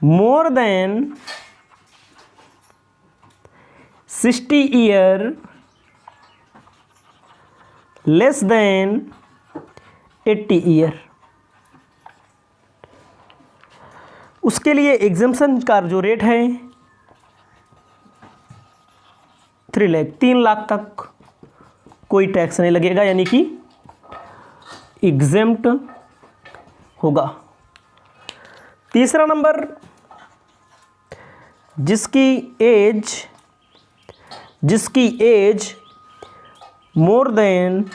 more than 60 year, less than 80 year. उसके लिए एग्जम्पशन का जो रेट है 3 लाख, 3 लाख तक कोई टैक्स नहीं लगेगा, यानी कि एग्जेम्प्ट होगा। तीसरा नंबर, जिसकी एज मोर देन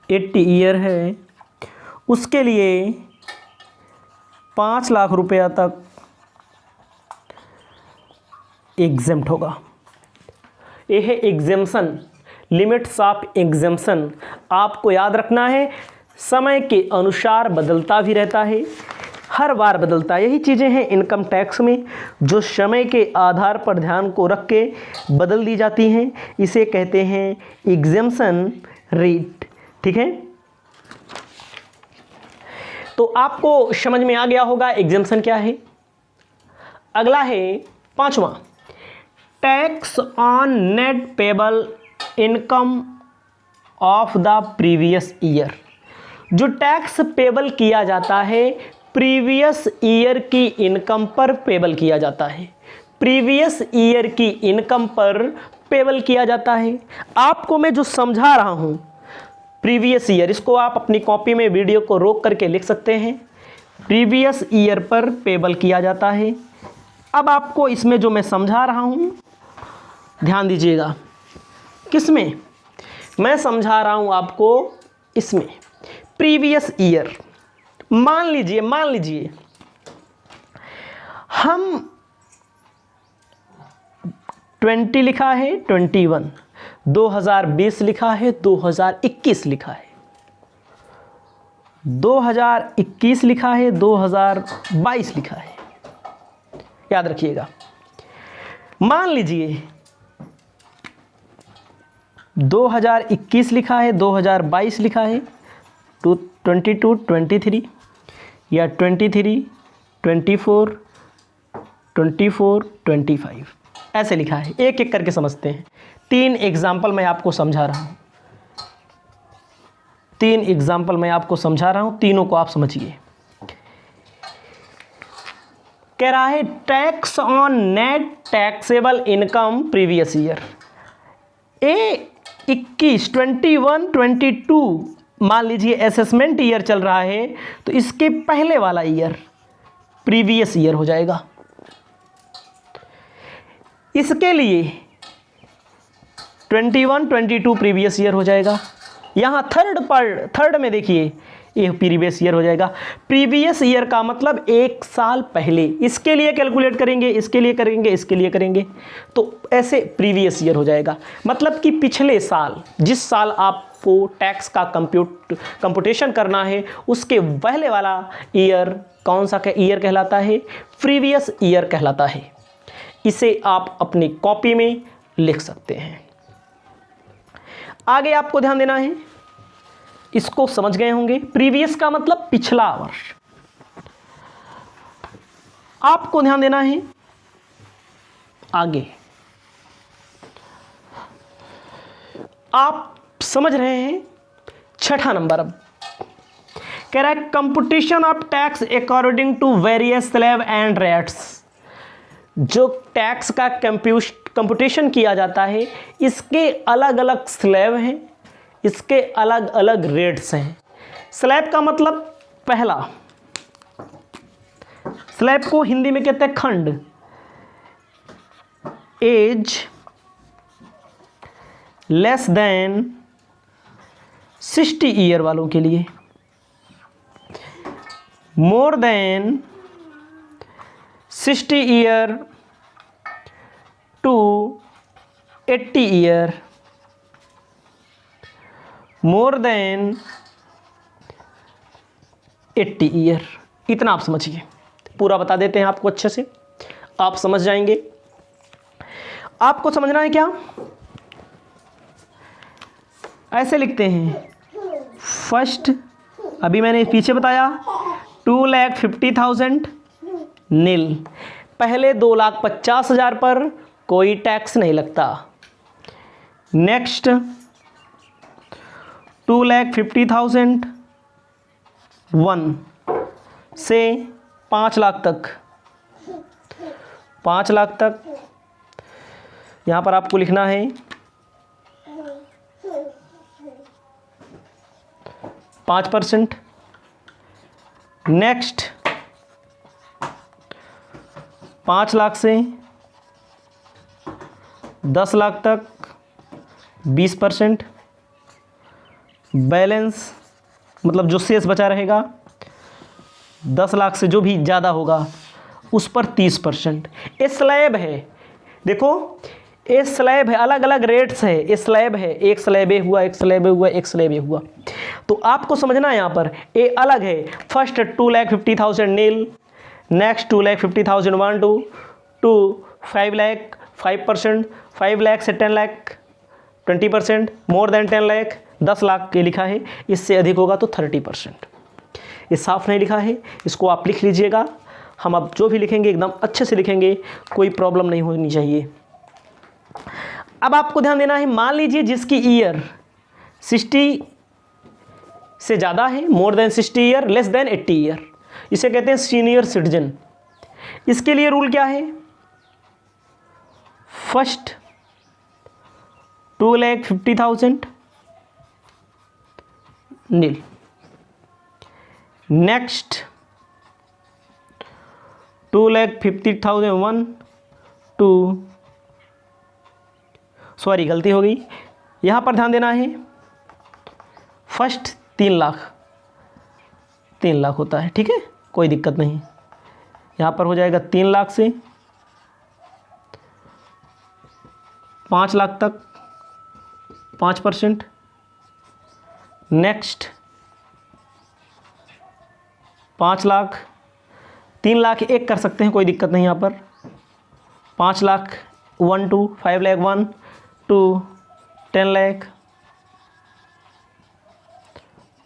80 ईयर है, उसके लिए 5 लाख रुपया तक एग्जेम्प्ट होगा। यह है एग्जेम्पशन, लिमिट्स ऑफ एग्जेम्पशन। आपको याद रखना है, समय के अनुसार बदलता भी रहता है, हर बार बदलता है। यही चीज़ें हैं इनकम टैक्स में जो समय के आधार पर ध्यान को रख के बदल दी जाती हैं। इसे कहते हैं एग्जेम्पशन रेट। ठीक है, तो आपको समझ में आ गया होगा एग्जेम्पशन क्या है। अगला है 5वां, tax on net payable income of the previous year. जो टैक्स पेबल किया जाता है प्रीवियस ईयर की इनकम पर पेबल किया जाता है, प्रीवियस ईयर की इनकम पर पेबल किया जाता है। आपको मैं जो समझा रहा हूं, प्रीवियस ईयर, इसको आप अपनी कॉपी में वीडियो को रोक करके लिख सकते हैं। प्रीवियस ईयर पर पेबल किया जाता है। अब आपको इसमें जो मैं समझा रहा हूं ध्यान दीजिएगा। किसमें मैं समझा रहा हूं आपको? इसमें प्रीवियस ईयर। मान लीजिए हम 20 लिखा है, 21, 2020 लिखा है, 2021 लिखा है, 2021 लिखा है, 2022 लिखा है। याद रखिएगा। मान लीजिए 2021 लिखा है, 2022 लिखा है, 22, 23 या 23, 24, 25 ऐसे लिखा है। एक एक करके समझते हैं। 3 एग्जाम्पल मैं आपको समझा रहा हूँ, 3 एग्जाम्पल मैं आपको समझा रहा हूँ, तीनों को आप समझिए। कह रहा है tax on net taxable income previous year. A21, 21, 22 मान लीजिए असेसमेंट ईयर चल रहा है, तो इसके पहले वाला ईयर प्रीवियस ईयर हो जाएगा। इसके लिए 21, 22 प्रीवियस ईयर हो जाएगा। यहाँ थर्ड में देखिए ये प्रीवियस ईयर हो जाएगा। प्रीवियस ईयर का मतलब 1 साल पहले। इसके लिए कैलकुलेट करेंगे, इसके लिए करेंगे, इसके लिए करेंगे, तो ऐसे प्रीवियस ईयर हो जाएगा। मतलब कि पिछले साल, जिस साल आपको टैक्स का कंप्यूटेशन करना है, उसके पहले वाला ईयर कौन सा ईयर कहलाता है? प्रीवियस ईयर कहलाता है। इसे आप अपनी कॉपी में लिख सकते हैं। आगे आपको ध्यान देना है, इसको समझ गए होंगे। प्रीवियस का मतलब पिछला वर्ष। आपको ध्यान देना है आगे। आप समझ रहे हैं। 6ठा नंबर अब कह रहा है computation of tax according to various slab and rates. जो टैक्स का कंप्यूटेशन किया जाता है, इसके अलग अलग स्लैब हैं, इसके अलग अलग रेट्स हैं। स्लैब का मतलब पहला, स्लैब को हिंदी में कहते हैं खंड। एज लेस देन 60 ईयर वालों के लिए, more than 60 year to 80 year, more than 80 year. इतना आप समझिए। पूरा बता देते हैं आपको अच्छे से, आप समझ जाएंगे। आपको समझना है क्या? ऐसे लिखते हैं। फर्स्ट, अभी मैंने पीछे बताया 2,50,000 नील। पहले 2,50,000 पर कोई टैक्स नहीं लगता। नेक्स्ट 2,50,000 1 से 5 लाख तक, 5 लाख तक यहाँ पर आपको लिखना है 5%। नेक्स्ट 5 लाख से 10 लाख तक 20%। बैलेंस मतलब जो शेष बचा रहेगा 10 लाख से जो भी ज़्यादा होगा उस पर 30%। ये स्लैब है, देखो ये स्लैब है, अलग अलग रेट्स है। ये स्लैब है, एक स्लैब ये हुआ, एक स्लैब ये हुआ, एक स्लैब ये हुआ। तो आपको समझना है यहाँ पर ये अलग है। First 2,50,000 nil, next 2,50,000 1 to 5 lakh 5%, 5 lakh से 10 लाख 20%, मोर देन 10 लाख 10 लाख के लिखा है, इससे अधिक होगा तो 30%। ये साफ नहीं लिखा है, इसको आप लिख लीजिएगा। हम अब जो भी लिखेंगे एकदम अच्छे से लिखेंगे, कोई प्रॉब्लम नहीं होनी चाहिए। अब आपको ध्यान देना है, मान लीजिए जिसकी ईयर 60 से ज़्यादा है, मोर than 60 year, less than 80 year, इसे कहते हैं सीनियर सिटीजन। इसके लिए रूल क्या है? First 2,50,000 nil. Next 2,50,000 to, sorry गलती हो गई, यहाँ पर ध्यान देना है। फर्स्ट 3 लाख होता है, ठीक है, कोई दिक्कत नहीं। यहाँ पर हो जाएगा 3 लाख से 5 लाख तक 5%। नेक्स्ट 5 लाख, 3 लाख एक कर सकते हैं, कोई दिक्कत नहीं। यहाँ पर 5 lakh 1 to 5 lakh 1 to 10 lakh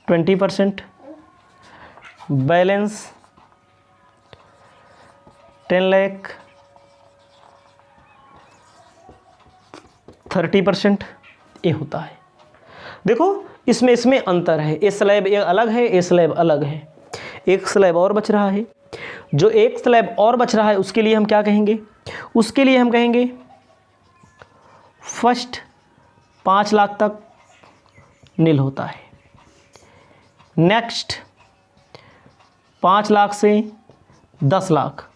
20%। Balance 10 lakh 30%। ये होता है। देखो इसमें अंतर है, ये स्लैब एक अलग है, ये स्लैब अलग है। एक स्लैब और बच रहा है, जो एक स्लैब और बच रहा है उसके लिए हम क्या कहेंगे, उसके लिए हम कहेंगे फर्स्ट 5 लाख तक नील होता है। नेक्स्ट 5 लाख से 10 लाख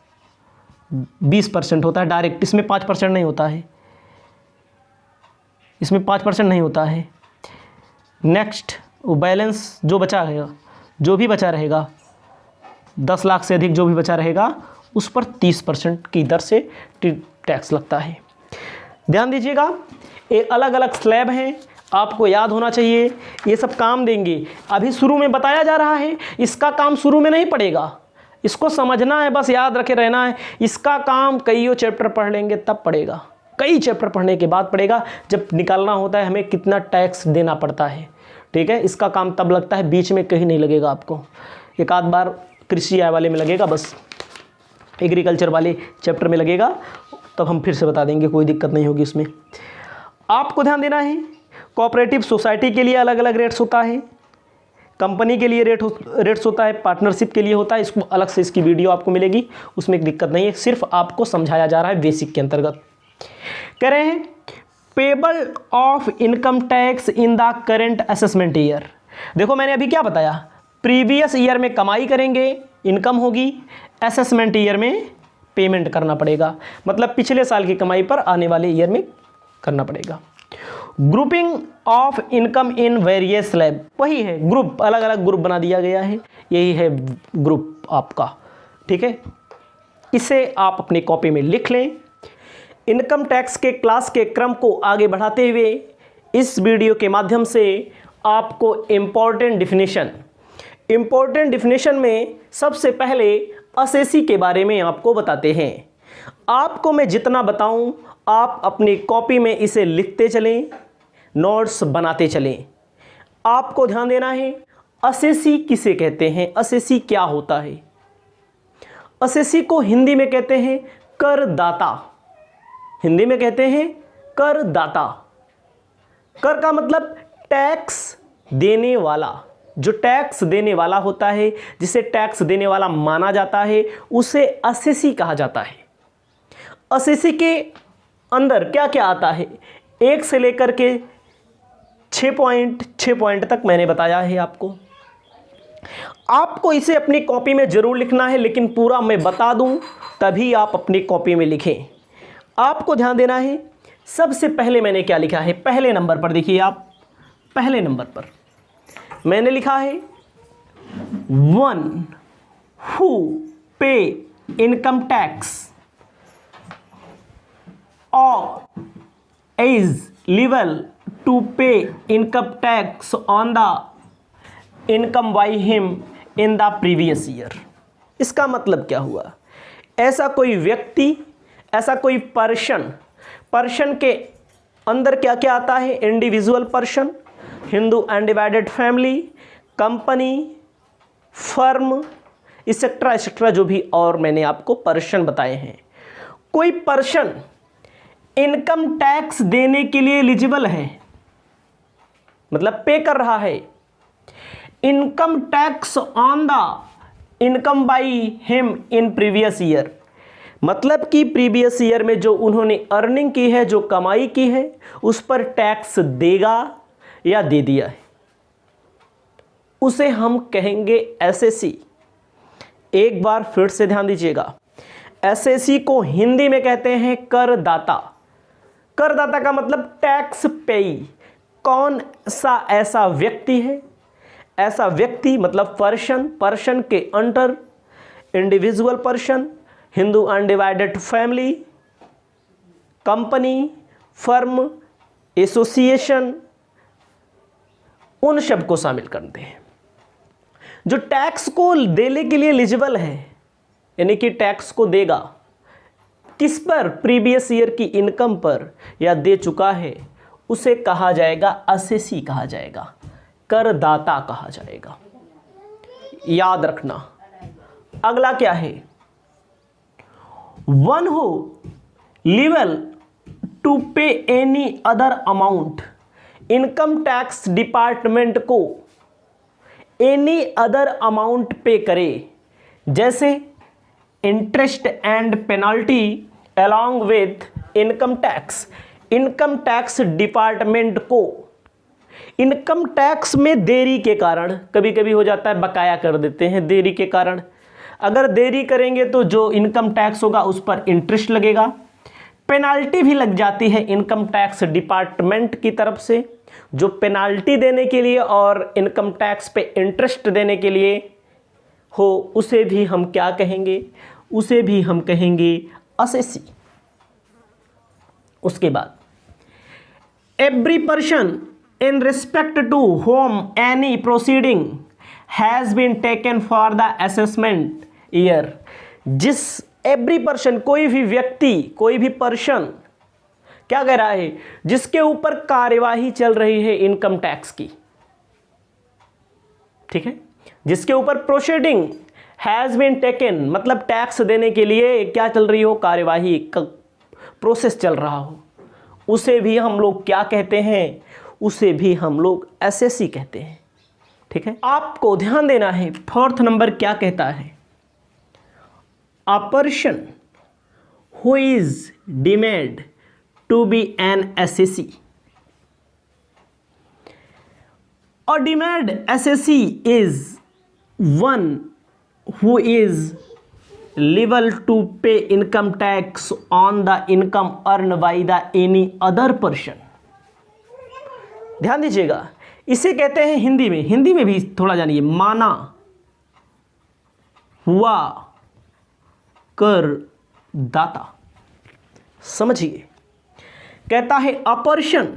20% होता है डायरेक्ट, इसमें 5% नहीं होता है, इसमें 5% नहीं होता है। नेक्स्ट वो बैलेंस जो बचा रहेगा, जो भी बचा रहेगा 10 लाख से अधिक जो भी बचा रहेगा उस पर 30% की दर से टैक्स लगता है। ध्यान दीजिएगा, ये अलग अलग स्लैब हैं, आपको याद होना चाहिए, ये सब काम देंगे। अभी शुरू में बताया जा रहा है, इसका काम शुरू में नहीं पड़ेगा, इसको समझना है, बस याद रखे रहना है। इसका काम कईयों चैप्टर पढ़ लेंगे तब पड़ेगा, कई चैप्टर पढ़ने के बाद पड़ेगा, जब निकालना होता है हमें कितना टैक्स देना पड़ता है, ठीक है। इसका काम तब लगता है, बीच में कहीं नहीं लगेगा आपको। एक आध बार कृषि आय वाले में लगेगा, बस एग्रीकल्चर वाले चैप्टर में लगेगा, तब हम फिर से बता देंगे, कोई दिक्कत नहीं होगी इसमें। आपको ध्यान देना है, कोऑपरेटिव सोसाइटी के लिए अलग अलग रेट्स होता है, कंपनी के लिए रेट्स होता है, पार्टनरशिप के लिए होता है। इसको अलग से इसकी वीडियो आपको मिलेगी, उसमें एक दिक्कत नहीं है, सिर्फ आपको समझाया जा रहा है बेसिक के अंतर्गत। कह रहे हैं payable of income tax in the current assessment year. देखो मैंने अभी क्या बताया, प्रीवियस ईयर में कमाई करेंगे, इनकम होगी, असेसमेंट ईयर में पेमेंट करना पड़ेगा, मतलब पिछले साल की कमाई पर आने वाले ईयर में करना पड़ेगा। Grouping of income in various slab, वही है ग्रुप, अलग अलग ग्रुप बना दिया गया है, यही है ग्रुप आपका, ठीक है। इसे आप अपनी कॉपी में लिख लें। इनकम टैक्स के क्लास के क्रम को आगे बढ़ाते हुए इस वीडियो के माध्यम से आपको इम्पोर्टेंट डिफिनेशन में सबसे पहले असेसी के बारे में आपको बताते हैं। आपको मैं जितना बताऊं आप अपनी कॉपी में इसे लिखते चलें, नोट्स बनाते चलें। आपको ध्यान देना है, असेसी किसे कहते हैं, असेसी क्या होता है। असेसी को हिंदी में कहते हैं करदाता, हिंदी में कहते हैं करदाता। कर का मतलब टैक्स देने वाला, जो टैक्स देने वाला होता है, जिसे टैक्स देने वाला माना जाता है, उसे असेसी कहा जाता है। असेसी के अंदर क्या क्या आता है, 1 से लेकर के 6 पॉइंट तक मैंने बताया है आपको। आपको इसे अपनी कॉपी में जरूर लिखना है, लेकिन पूरा मैं बता दूं तभी आप अपनी कॉपी में लिखें। आपको ध्यान देना है, सबसे पहले मैंने क्या लिखा है, पहले नंबर पर देखिए आप, पहले नंबर पर मैंने लिखा है 1 who pay income tax or is liable to pay income tax on the income by him in the previous year। इसका मतलब क्या हुआ, ऐसा कोई व्यक्ति, ऐसा कोई पर्सन के अंदर क्या क्या आता है, individual person, Hindu undivided family, company, firm, etcetera जो भी और मैंने आपको पर्सन बताए हैं। कोई पर्सन इनकम टैक्स देने के लिए एलिजिबल है, मतलब पे कर रहा है, income tax on the income by him in previous year, मतलब कि प्रीवियस ईयर में जो उन्होंने अर्निंग की है, जो कमाई की है, उस पर टैक्स देगा या दे दिया है। उसे हम कहेंगे एसएससी। एक बार फिर से ध्यान दीजिएगा, एसएससी को हिंदी में कहते हैं करदाता। करदाता का मतलब टैक्स पेई। कौन सा ऐसा व्यक्ति है? ऐसा व्यक्ति मतलब पर्सन, पर्सन के under individual person, Hindu undivided family, company, firm, association, उन सब को शामिल करते हैं जो टैक्स को देने के लिए एलिजिबल है, यानी कि टैक्स को देगा। किस पर? प्रीवियस ईयर की इनकम पर या दे चुका है, उसे कहा जाएगा एसएससी कहा जाएगा, करदाता कहा जाएगा। याद रखना। अगला क्या है? वन हु लिबल टू पे any other amount. Income tax department को एनी अदर अमाउंट पे करे, जैसे interest and penalty along with income tax. Income tax department को इनकम टैक्स में देरी के कारण, कभी कभी हो जाता है बकाया कर देते हैं देरी के कारण, अगर देरी करेंगे तो जो इनकम टैक्स होगा उस पर इंटरेस्ट लगेगा, पेनाल्टी भी लग जाती है इनकम टैक्स डिपार्टमेंट की तरफ से। जो पेनाल्टी देने के लिए और इनकम टैक्स पे इंटरेस्ट देने के लिए हो, उसे भी हम क्या कहेंगे? उसे भी हम कहेंगे एसएससी। उसके बाद every person in respect to whom any proceeding has been taken for the assessment year. जिस एवरी पर्सन, कोई भी व्यक्ति, कोई भी पर्सन, क्या कह रहा है? जिसके ऊपर कार्यवाही चल रही है इनकम टैक्स की, ठीक है, जिसके ऊपर प्रोसीडिंग हैज बीन टेकन, मतलब टैक्स देने के लिए क्या चल रही हो? कार्यवाही का प्रोसेस चल रहा हो, उसे भी हम लोग क्या कहते हैं? उसे भी हम लोग एसएससी कहते हैं। ठीक है, आपको ध्यान देना है। फोर्थ नंबर क्या कहता है? A person who is deemed to be an assessee. A deemed SSC is one who is liable to pay income tax on the income earned by the any other person। ध्यान दीजिएगा, इसे कहते हैं हिंदी में, हिंदी में भी थोड़ा जानिए, माना हुआ करदाता। समझिए, कहता है a person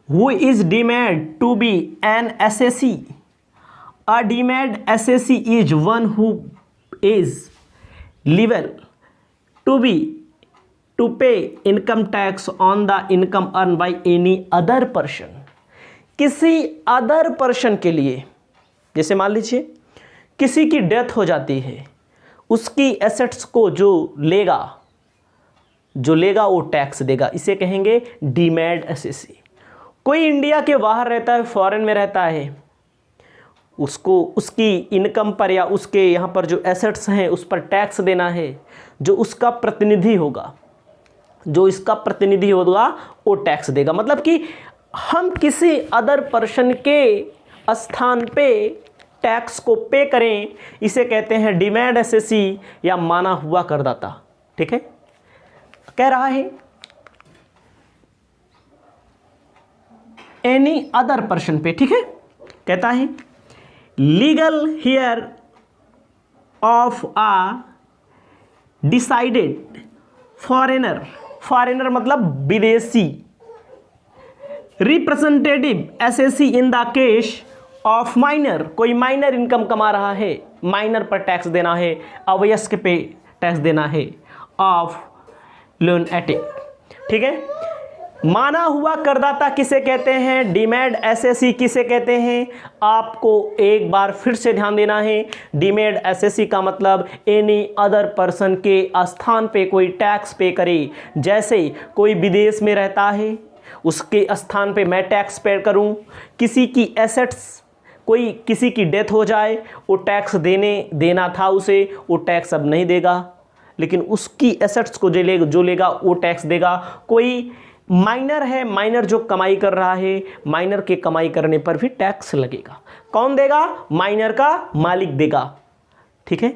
who is deemed to be an SSC। A deemed SSC is one who is liable to pay income tax on the income earned by any other person। किसी अदर पर्सन के लिए, जैसे मान लीजिए किसी की death हो जाती है, उसकी एसेट्स को जो लेगा वो टैक्स देगा, इसे कहेंगे डीम्ड एसएससी। कोई इंडिया के बाहर रहता है, फॉरेन में रहता है, उसको उसकी इनकम पर या उसके यहाँ पर जो एसेट्स हैं उस पर टैक्स देना है, जो उसका प्रतिनिधि होगा, जो इसका प्रतिनिधि होगा वो टैक्स देगा। मतलब कि हम किसी अदर पर्सन के स्थान पे टैक्स को पे करें, इसे कहते हैं डीम्ड एसएससी या माना हुआ करदाता। ठीक है, कह रहा है एनी अदर पर्सन पे। ठीक है, कहता है legal heir of a decided foreigner. Foreigner मतलब विदेशी। Representative assessee in the case of minor. कोई माइनर इनकम कमा रहा है, माइनर पर टैक्स देना है, अवयस्क पे टैक्स देना है, ऑफ लुनैटिक। ठीक है, माना हुआ करदाता किसे कहते हैं? डीम्ड एसएससी किसे कहते हैं? आपको एक बार फिर से ध्यान देना है। डीम्ड एसएससी का मतलब एनी अदर पर्सन के स्थान पे कोई टैक्स पे करे। जैसे कोई विदेश में रहता है, उसके स्थान पे मैं टैक्स पे करूं। किसी की एसेट्स, कोई किसी की डेथ हो जाए, वो टैक्स देना था उसे, वो टैक्स अब नहीं देगा, लेकिन उसकी एसेट्स को जो लेगा वो टैक्स देगा। कोई माइनर है, माइनर जो कमाई कर रहा है, माइनर के कमाई करने पर भी टैक्स लगेगा। कौन देगा? माइनर का मालिक देगा। ठीक है।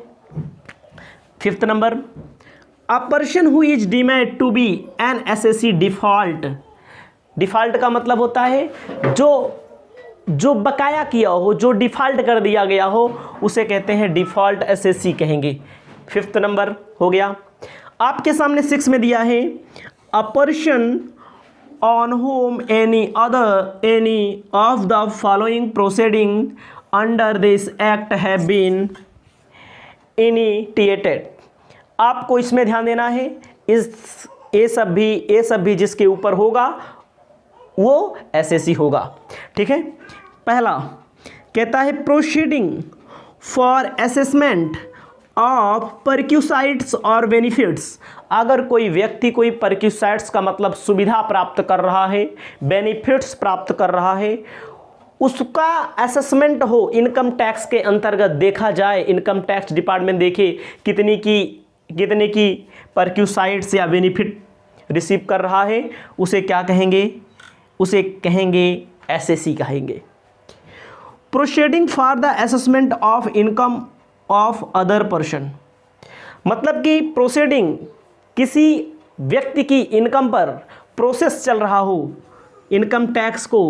5th number, a person who is deemed to be an assessee default. Default का मतलब होता है जो बकाया किया हो, जो डिफॉल्ट कर दिया गया हो, उसे कहते हैं डिफॉल्ट एसएससी कहेंगे। 5th नंबर हो गया। आपके सामने 6 में दिया है, a person on whom any of the following proceeding under this act have been initiated। आपको इसमें ध्यान देना है, इस ये सब भी जिसके ऊपर होगा वो एसएससी होगा। ठीक है। पहला कहता है प्रोसीडिंग फॉर असेसमेंट ऑफ परक्यूसाइट्स और बेनिफिट्स। अगर कोई व्यक्ति कोई परक्यूसाइट्स का मतलब सुविधा प्राप्त कर रहा है, बेनिफिट्स प्राप्त कर रहा है, उसका असेसमेंट हो, इनकम टैक्स के अंतर्गत देखा जाए, इनकम टैक्स डिपार्टमेंट देखे कितने की परक्यूसाइट्स या बेनिफिट रिसीव कर रहा है, उसे क्या कहेंगे? उसे कहेंगे एसएससी कहेंगे। Proceeding for the assessment of income of other person, मतलब कि प्रोसीडिंग किसी व्यक्ति की इनकम पर प्रोसेस चल रहा हो इनकम टैक्स को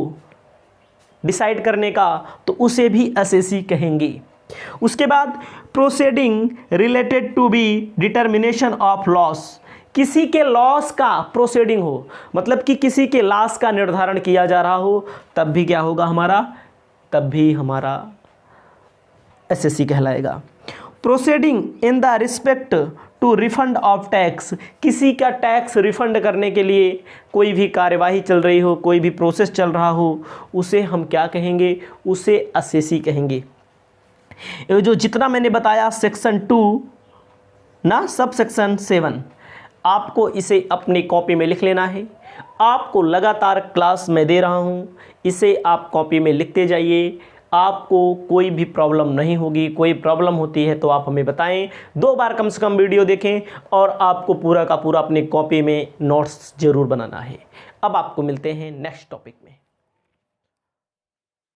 डिसाइड करने का, तो उसे भी एसएससी कहेंगे। उसके बाद proceeding related to be determination of loss, किसी के लॉस का प्रोसीडिंग हो, मतलब कि किसी के लॉस का निर्धारण किया जा रहा हो, तब भी क्या होगा हमारा? तब भी हमारा एसएससी कहलाएगा। Proceeding in the respect to refund of tax, किसी का टैक्स रिफंड करने के लिए कोई भी कार्यवाही चल रही हो, कोई भी प्रोसेस चल रहा हो, उसे हम क्या कहेंगे? उसे एसएससी कहेंगे। ये जो जितना मैंने बताया सेक्शन 2 ना सब सेक्शन 7, आपको इसे अपनी कॉपी में लिख लेना है। आपको लगातार क्लास में दे रहा हूँ, इसे आप कॉपी में लिखते जाइए, आपको कोई भी प्रॉब्लम नहीं होगी। कोई प्रॉब्लम होती है तो आप हमें बताएं, 2 बार कम से कम वीडियो देखें, और आपको पूरा का पूरा अपनी कॉपी में नोट्स ज़रूर बनाना है। अब आपको मिलते हैं नेक्स्ट टॉपिक में।